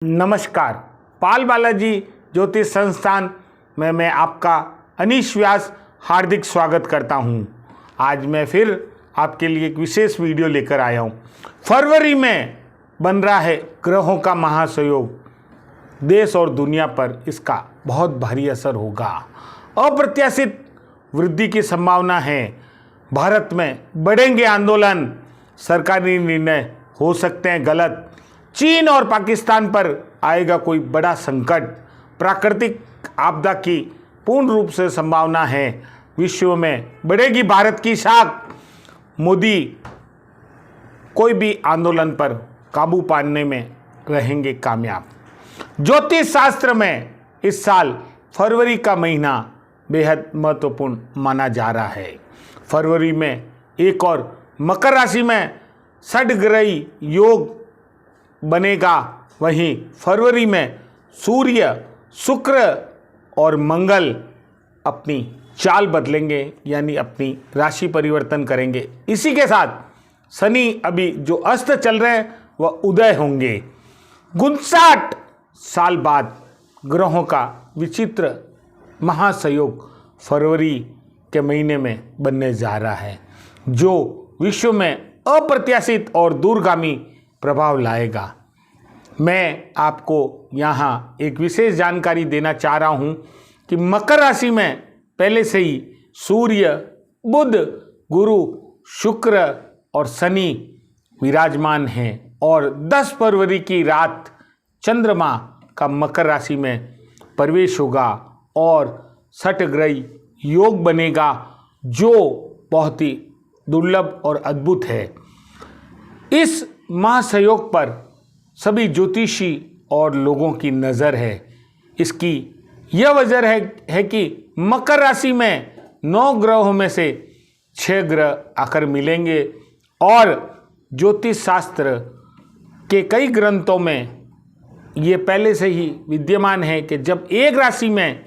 नमस्कार। पाल बालाजी ज्योतिष संस्थान में मैं आपका अनीश व्यास हार्दिक स्वागत करता हूं। आज मैं फिर आपके लिए एक विशेष वीडियो लेकर आया हूं। फरवरी में बन रहा है ग्रहों का महासंयोग। देश और दुनिया पर इसका बहुत भारी असर होगा। अप्रत्याशित वृद्धि की संभावना है। भारत में बढ़ेंगे आंदोलन, सरकारी निर्णय हो सकते हैं गलत। चीन और पाकिस्तान पर आएगा कोई बड़ा संकट। प्राकृतिक आपदा की पूर्ण रूप से संभावना है। विश्व में बढ़ेगी भारत की साख। मोदी कोई भी आंदोलन पर काबू पाने में रहेंगे कामयाब। ज्योतिष शास्त्र में इस साल फरवरी का महीना बेहद महत्वपूर्ण माना जा रहा है। फरवरी में एक और मकर राशि में षड्ग्रही योग बनेगा। वहीं फरवरी में सूर्य, शुक्र और मंगल अपनी चाल बदलेंगे, यानी अपनी राशि परिवर्तन करेंगे। इसी के साथ शनि अभी जो अस्त चल रहे हैं वह उदय होंगे। 59 साल बाद ग्रहों का विचित्र महासंयोग फरवरी के महीने में बनने जा रहा है, जो विश्व में अप्रत्याशित और दूरगामी प्रभाव लाएगा। मैं आपको यहाँ एक विशेष जानकारी देना चाह रहा हूँ कि मकर राशि में पहले से ही सूर्य, बुध, गुरु, शुक्र और शनि विराजमान हैं और 10 फरवरी की रात चंद्रमा का मकर राशि में प्रवेश होगा और षड्ग्रही योग बनेगा, जो बहुत ही दुर्लभ और अद्भुत है। इस महासंयोग पर सभी ज्योतिषी और लोगों की नज़र है। इसकी यह वजह है कि मकर राशि में 9 ग्रहों में से 6 ग्रह आकर मिलेंगे और ज्योतिष शास्त्र के कई ग्रंथों में ये पहले से ही विद्यमान है कि जब एक राशि में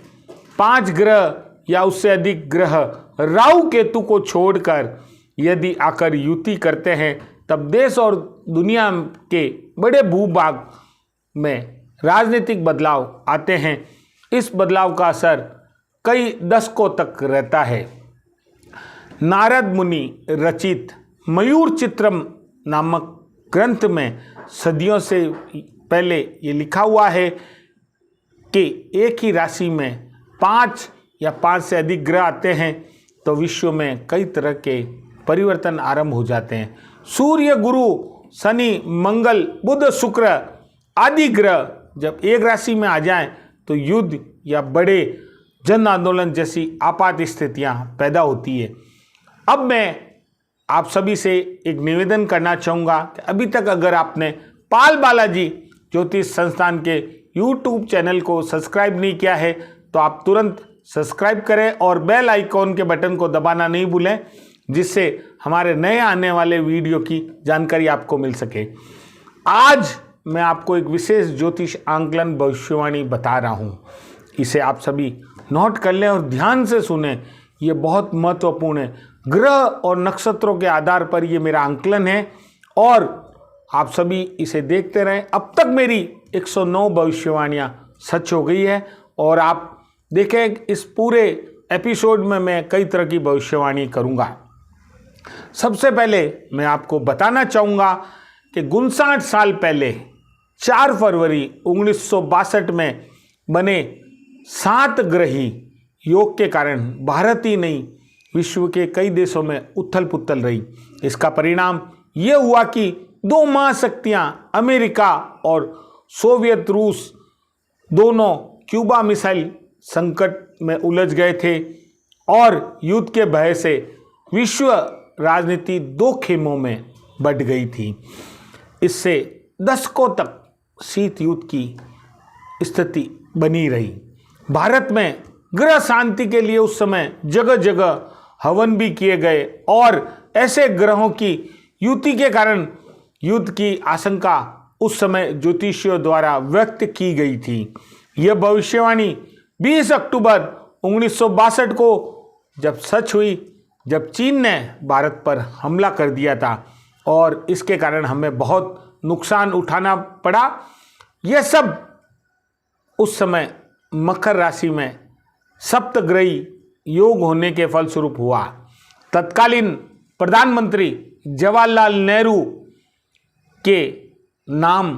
5 ग्रह या उससे अधिक ग्रह राहु केतु को छोड़कर यदि आकर युति करते हैं, तब देश और दुनिया के बड़े भूभाग में राजनीतिक बदलाव आते हैं। इस बदलाव का असर कई दशकों तक रहता है। नारद मुनि रचित मयूर चित्रम नामक ग्रंथ में सदियों से पहले ये लिखा हुआ है कि एक ही राशि में 5 या 5 से अधिक ग्रह आते हैं तो विश्व में कई तरह के परिवर्तन आरंभ हो जाते हैं। सूर्य, गुरु, शनि, मंगल, बुध, शुक्र आदि ग्रह जब एक राशि में आ जाएं तो युद्ध या बड़े जन आंदोलन जैसी आपात स्थितियां पैदा होती है। अब मैं आप सभी से एक निवेदन करना चाहूँगा कि अभी तक अगर आपने पाल बालाजी ज्योतिष संस्थान के YouTube चैनल को सब्सक्राइब नहीं किया है तो आप तुरंत सब्सक्राइब करें और बेल आइकॉन के बटन को दबाना नहीं भूलें, जिससे हमारे नए आने वाले वीडियो की जानकारी आपको मिल सके। आज मैं आपको एक विशेष ज्योतिष आंकलन भविष्यवाणी बता रहा हूँ। इसे आप सभी नोट कर लें और ध्यान से सुने। ये बहुत महत्वपूर्ण है। ग्रह और नक्षत्रों के आधार पर ये मेरा आंकलन है और आप सभी इसे देखते रहें। अब तक मेरी 109 भविष्यवाणियाँ सच हो गई है और आप देखें इस पूरे एपिसोड में मैं कई तरह की भविष्यवाणी करूँगा। सबसे पहले मैं आपको बताना चाहूँगा कि 59 साल पहले 4 फरवरी 1962 में बने 7 ग्रही योग के कारण भारत ही नहीं विश्व के कई देशों में उथल पुथल रही। इसका परिणाम ये हुआ कि 2 महाशक्तियाँ अमेरिका और सोवियत रूस दोनों क्यूबा मिसाइल संकट में उलझ गए थे और युद्ध के भय से विश्व राजनीति 2 खेमों में बंट गई थी। इससे दशकों तक शीत युद्ध की स्थिति बनी रही। भारत में ग्रह शांति के लिए उस समय जगह जगह हवन भी किए गए और ऐसे ग्रहों की युति के कारण युद्ध की आशंका उस समय ज्योतिषियों द्वारा व्यक्त की गई थी। यह भविष्यवाणी 20 अक्टूबर 1962 को जब सच हुई, जब चीन ने भारत पर हमला कर दिया था और इसके कारण हमें बहुत नुकसान उठाना पड़ा। यह सब उस समय मकर राशि में सप्तग्रही योग होने के फलस्वरूप हुआ। तत्कालीन प्रधानमंत्री जवाहरलाल नेहरू के नाम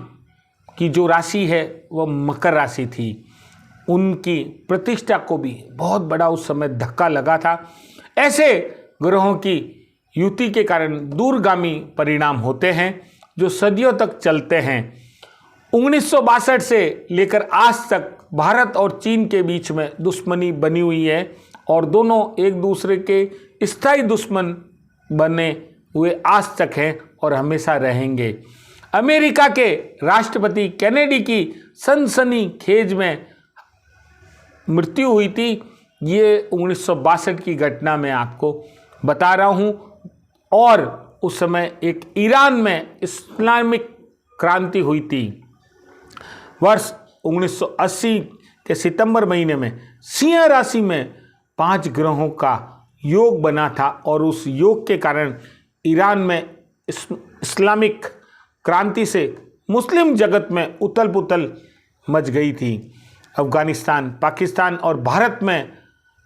की जो राशि है वह मकर राशि थी। उनकी प्रतिष्ठा को भी बहुत बड़ा उस समय धक्का लगा था। ऐसे ग्रहों की युति के कारण दूरगामी परिणाम होते हैं जो सदियों तक चलते हैं। 1962 से लेकर आज तक भारत और चीन के बीच में दुश्मनी बनी हुई है और दोनों एक दूसरे के स्थायी दुश्मन बने हुए आज तक हैं और हमेशा रहेंगे। अमेरिका के राष्ट्रपति केनेडी की सनसनीखेज में मृत्यु हुई थी। ये 1962 की घटना मैं आपको बता रहा हूँ। और उस समय एक ईरान में इस्लामिक क्रांति हुई थी। वर्ष 1980 के सितंबर महीने में सिंह राशि में 5 ग्रहों का योग बना था और उस योग के कारण ईरान में इस्लामिक क्रांति से मुस्लिम जगत में उथल पुथल मच गई थी। अफगानिस्तान, पाकिस्तान और भारत में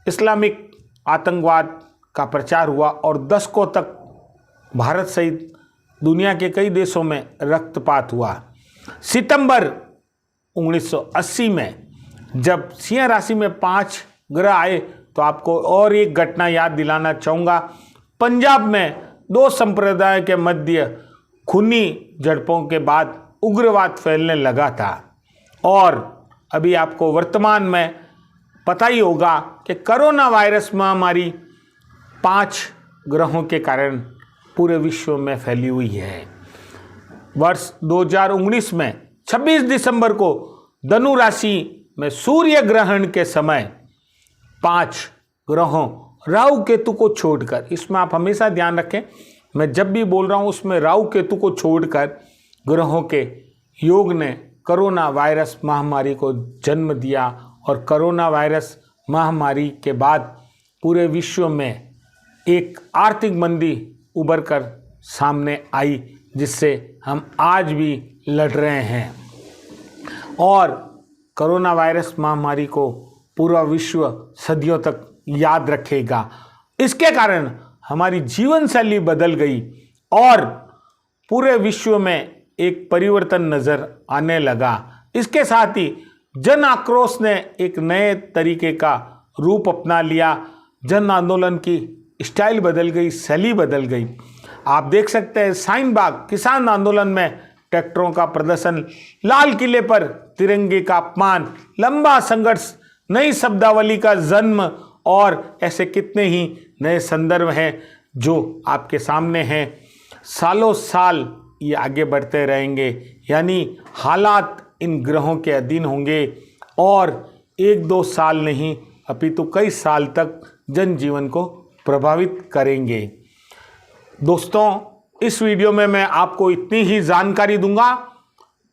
इस्लामिक आतंकवाद का प्रचार हुआ और दशकों तक भारत सहित दुनिया के कई देशों में रक्तपात हुआ। सितंबर 1980 में जब सिंह राशि में 5 ग्रह आए तो आपको और एक घटना याद दिलाना चाहूँगा। पंजाब में 2 संप्रदायों के मध्य खूनी झड़पों के बाद उग्रवाद फैलने लगा था। और अभी आपको वर्तमान में पता ही होगा कि कोरोना वायरस महामारी 5 ग्रहों के कारण पूरे विश्व में फैली हुई है। वर्ष 2019 में 26 दिसंबर को धनु राशि में सूर्य ग्रहण के समय 5 ग्रहों राहु केतु को छोड़कर, इसमें आप हमेशा ध्यान रखें, मैं जब भी बोल रहा हूँ उसमें राहु केतु को छोड़कर ग्रहों के योग ने कोरोना वायरस महामारी को जन्म दिया। और कोरोना वायरस महामारी के बाद पूरे विश्व में एक आर्थिक मंदी उभर कर सामने आई, जिससे हम आज भी लड़ रहे हैं। और कोरोना वायरस महामारी को पूरा विश्व सदियों तक याद रखेगा। इसके कारण हमारी जीवन शैली बदल गई और पूरे विश्व में एक परिवर्तन नज़र आने लगा। इसके साथ ही जन आक्रोश ने एक नए तरीके का रूप अपना लिया। जन आंदोलन की स्टाइल बदल गई, शैली बदल गई। आप देख सकते हैं शाहीन बाग किसान आंदोलन में ट्रैक्टरों का प्रदर्शन, लाल किले पर तिरंगे का अपमान, लंबा संघर्ष, नई शब्दावली का जन्म और ऐसे कितने ही नए संदर्भ हैं जो आपके सामने हैं। सालों साल ये आगे बढ़ते रहेंगे, यानी हालात इन ग्रहों के अधीन होंगे और 1-2 साल नहीं अपितु कई साल तक जनजीवन को प्रभावित करेंगे। दोस्तों, इस वीडियो में मैं आपको इतनी ही जानकारी दूंगा।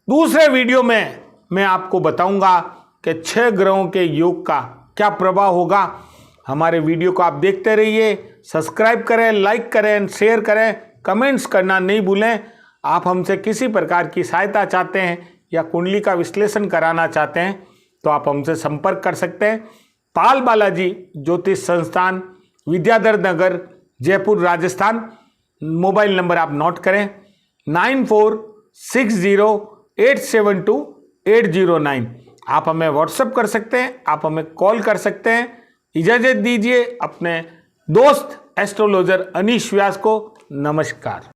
दूसरे वीडियो में मैं आपको बताऊंगा कि 6 ग्रहों के योग का क्या प्रभाव होगा। हमारे वीडियो को आप देखते रहिए, सब्सक्राइब करें, लाइक करें, शेयर करें, कमेंट्स करना नहीं भूलें। आप हमसे किसी प्रकार की सहायता चाहते हैं या कुंडली का विश्लेषण कराना चाहते हैं तो आप हमसे संपर्क कर सकते हैं। पाल बालाजी ज्योतिष संस्थान, विद्याधर नगर, जयपुर, राजस्थान। मोबाइल नंबर आप नोट करें 9460872809। आप हमें व्हाट्सएप कर सकते हैं, आप हमें कॉल कर सकते हैं। इजाज़त दीजिए अपने दोस्त एस्ट्रोलॉजर अनीश व्यास को। नमस्कार।